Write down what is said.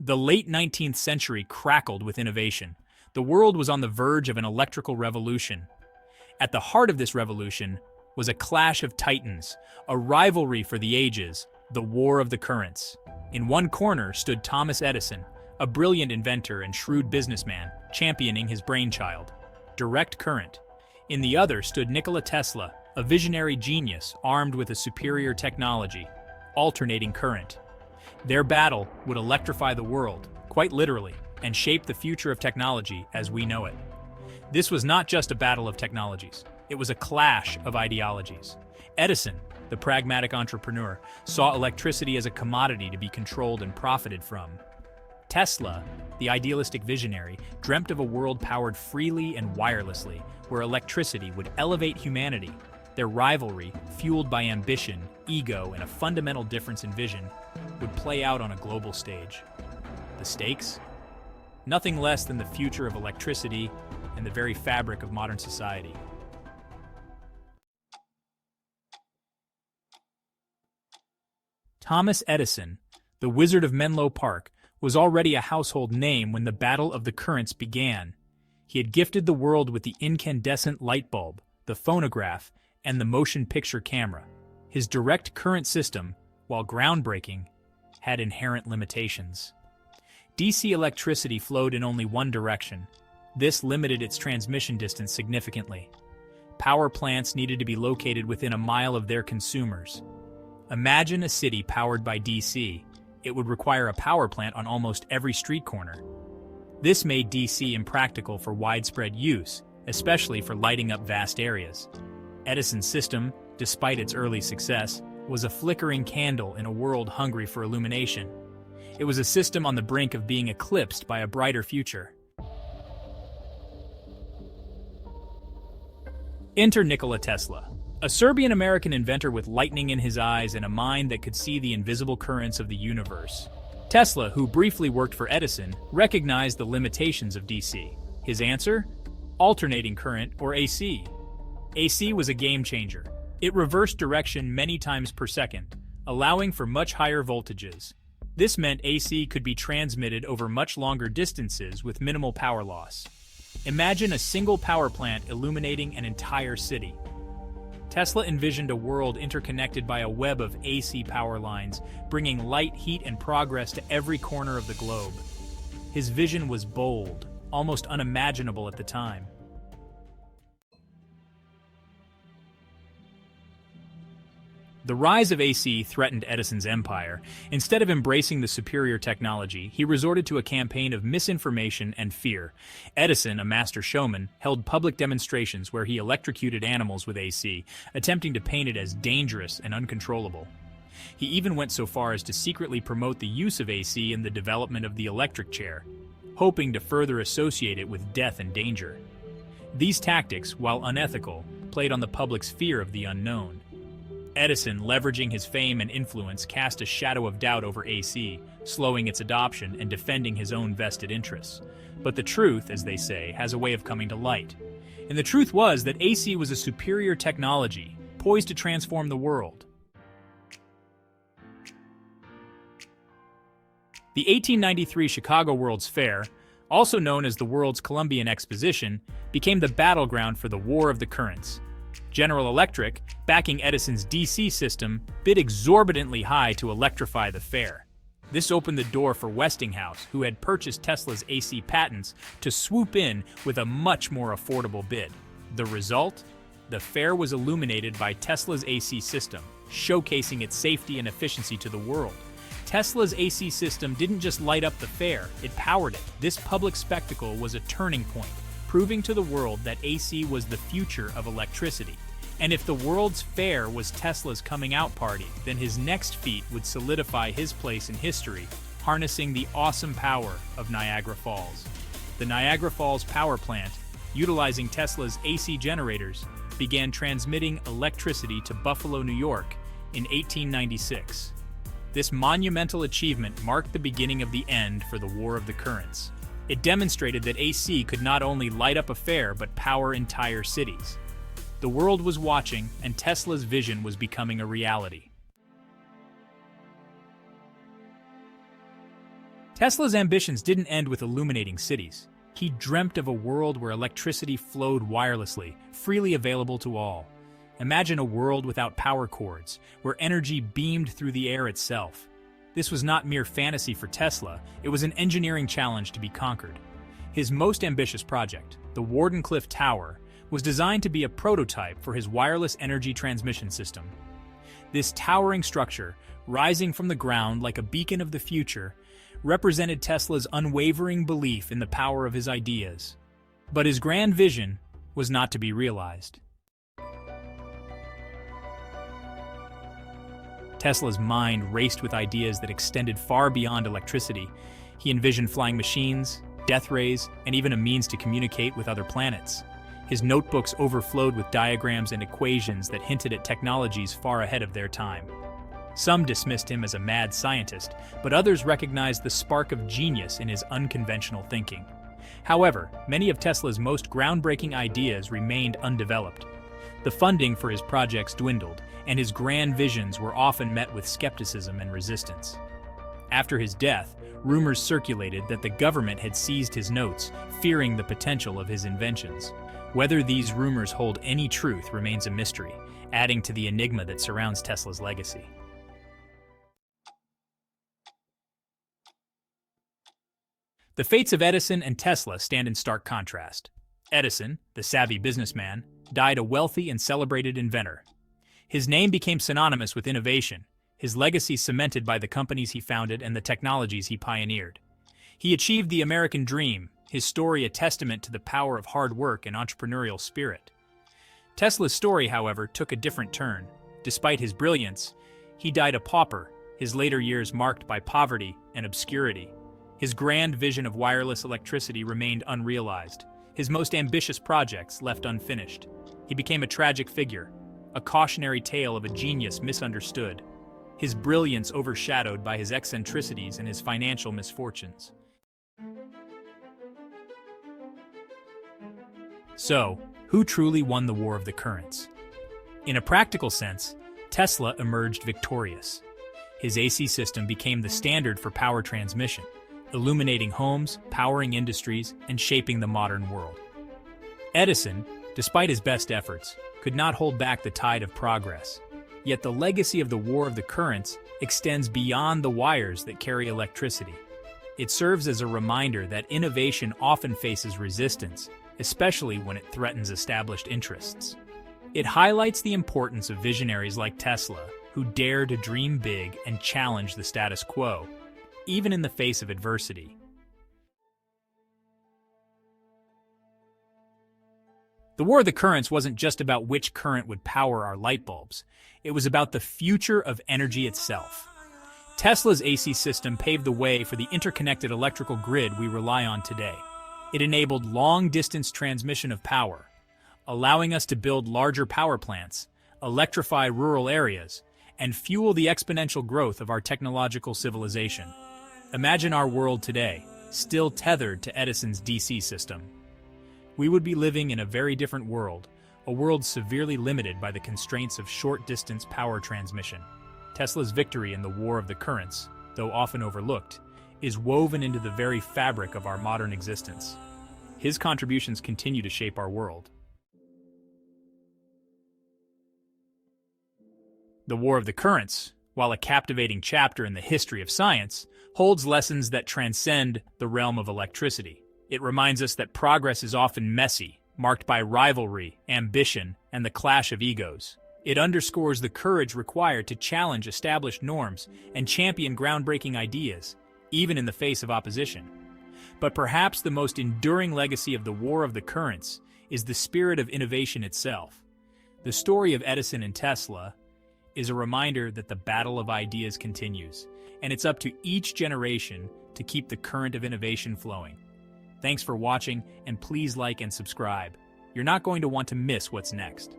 The late 19th century crackled with innovation. The world was on the verge of an electrical revolution. At the heart of this revolution was a clash of titans, a rivalry for the ages, the War of the Currents. In one corner stood Thomas Edison, a brilliant inventor and shrewd businessman, championing his brainchild, direct current. In the other stood Nikola Tesla, a visionary genius armed with a superior technology, alternating current. Their battle would electrify the world, quite literally, and shape the future of technology as we know it. This was not just a battle of technologies, it was a clash of ideologies. Edison, the pragmatic entrepreneur, saw electricity as a commodity to be controlled and profited from. Tesla, the idealistic visionary, dreamt of a world powered freely and wirelessly, where electricity would elevate humanity. Their rivalry, fueled by ambition, ego, and a fundamental difference in vision, would play out on a global stage. The stakes? Nothing less than the future of electricity and the very fabric of modern society. Thomas Edison, the Wizard of Menlo Park, was already a household name when the Battle of the Currents began. He had gifted the world with the incandescent light bulb, the phonograph, and the motion picture camera. His direct current system, while groundbreaking, had inherent limitations. DC electricity flowed in only one direction. This limited its transmission distance significantly. Power plants needed to be located within a mile of their consumers. Imagine a city powered by DC. It would require a power plant on almost every street corner. This made DC impractical for widespread use, especially for lighting up vast areas. Edison's system, despite its early success, was a flickering candle in a world hungry for illumination. It was a system on the brink of being eclipsed by a brighter future. Enter Nikola Tesla, a Serbian-American inventor with lightning in his eyes and a mind that could see the invisible currents of the universe. Tesla, who briefly worked for Edison, recognized the limitations of DC. His answer? Alternating current, or AC. AC was a game changer. It reversed direction many times per second, allowing for much higher voltages. This meant AC could be transmitted over much longer distances with minimal power loss. Imagine a single power plant illuminating an entire city. Tesla envisioned a world interconnected by a web of AC power lines, bringing light, heat, and progress to every corner of the globe. His vision was bold, almost unimaginable at the time. The rise of AC threatened Edison's empire. Instead of embracing the superior technology, he resorted to a campaign of misinformation and fear. Edison, a master showman, held public demonstrations where he electrocuted animals with AC, attempting to paint it as dangerous and uncontrollable. He even went so far as to secretly promote the use of AC in the development of the electric chair, hoping to further associate it with death and danger. These tactics, while unethical, played on the public's fear of the unknown. Edison, leveraging his fame and influence, cast a shadow of doubt over AC, slowing its adoption and defending his own vested interests. But the truth, as they say, has a way of coming to light. And the truth was that AC was a superior technology, poised to transform the world. The 1893 Chicago World's Fair, also known as the World's Columbian Exposition, became the battleground for the War of the Currents. General Electric, backing Edison's DC system, bid exorbitantly high to electrify the fair. This opened the door for Westinghouse, who had purchased Tesla's AC patents, to swoop in with a much more affordable bid. The result? The fair was illuminated by Tesla's AC system, showcasing its safety and efficiency to the world. Tesla's AC system didn't just light up the fair, it powered it. This public spectacle was a turning point, proving to the world that AC was the future of electricity. And if the World's Fair was Tesla's coming out party, then his next feat would solidify his place in history, harnessing the awesome power of Niagara Falls. The Niagara Falls power plant, utilizing Tesla's AC generators, began transmitting electricity to Buffalo, New York in 1896. This monumental achievement marked the beginning of the end for the War of the Currents. It demonstrated that AC could not only light up a fair but power entire cities. The world was watching, and Tesla's vision was becoming a reality. Tesla's ambitions didn't end with illuminating cities. He dreamt of a world where electricity flowed wirelessly, freely available to all. Imagine a world without power cords, where energy beamed through the air itself. This was not mere fantasy for Tesla, it was an engineering challenge to be conquered. His most ambitious project, the Wardenclyffe Tower, was designed to be a prototype for his wireless energy transmission system. This towering structure, rising from the ground like a beacon of the future, represented Tesla's unwavering belief in the power of his ideas. But his grand vision was not to be realized. Tesla's mind raced with ideas that extended far beyond electricity. He envisioned flying machines, death rays, and even a means to communicate with other planets. His notebooks overflowed with diagrams and equations that hinted at technologies far ahead of their time. Some dismissed him as a mad scientist, but others recognized the spark of genius in his unconventional thinking. However, many of Tesla's most groundbreaking ideas remained undeveloped. The funding for his projects dwindled, and his grand visions were often met with skepticism and resistance. After his death, rumors circulated that the government had seized his notes, fearing the potential of his inventions. Whether these rumors hold any truth remains a mystery, adding to the enigma that surrounds Tesla's legacy. The fates of Edison and Tesla stand in stark contrast. Edison, the savvy businessman, died a wealthy and celebrated inventor. His name became synonymous with innovation, his legacy cemented by the companies he founded and the technologies he pioneered. He achieved the American dream, his story a testament to the power of hard work and entrepreneurial spirit. Tesla's story, however, took a different turn. Despite his brilliance, he died a pauper, his later years marked by poverty and obscurity. His grand vision of wireless electricity remained unrealized, his most ambitious projects left unfinished. He became a tragic figure, a cautionary tale of a genius misunderstood, his brilliance overshadowed by his eccentricities and his financial misfortunes. So, who truly won the War of the Currents? In a practical sense, Tesla emerged victorious. His AC system became the standard for power transmission, illuminating homes, powering industries, and shaping the modern world. Edison, despite his best efforts, could not hold back the tide of progress. Yet the legacy of the War of the Currents extends beyond the wires that carry electricity. It serves as a reminder that innovation often faces resistance, especially when it threatens established interests. It highlights the importance of visionaries like Tesla, who dare to dream big and challenge the status quo, even in the face of adversity. The War of the Currents wasn't just about which current would power our light bulbs. It was about the future of energy itself. Tesla's AC system paved the way for the interconnected electrical grid we rely on today. It enabled long-distance transmission of power, allowing us to build larger power plants, electrify rural areas, and fuel the exponential growth of our technological civilization. Imagine our world today, still tethered to Edison's DC system. We would be living in a very different world, a world severely limited by the constraints of short-distance power transmission. Tesla's victory in the War of the Currents, though often overlooked, is woven into the very fabric of our modern existence. His contributions continue to shape our world. The War of the Currents, while a captivating chapter in the history of science, holds lessons that transcend the realm of electricity. It reminds us that progress is often messy, marked by rivalry, ambition, and the clash of egos. It underscores the courage required to challenge established norms and champion groundbreaking ideas, even in the face of opposition. But perhaps the most enduring legacy of the War of the Currents is the spirit of innovation itself. The story of Edison and Tesla is a reminder that the battle of ideas continues, and it's up to each generation to keep the current of innovation flowing. Thanks for watching, and please like and subscribe. You're not going to want to miss what's next.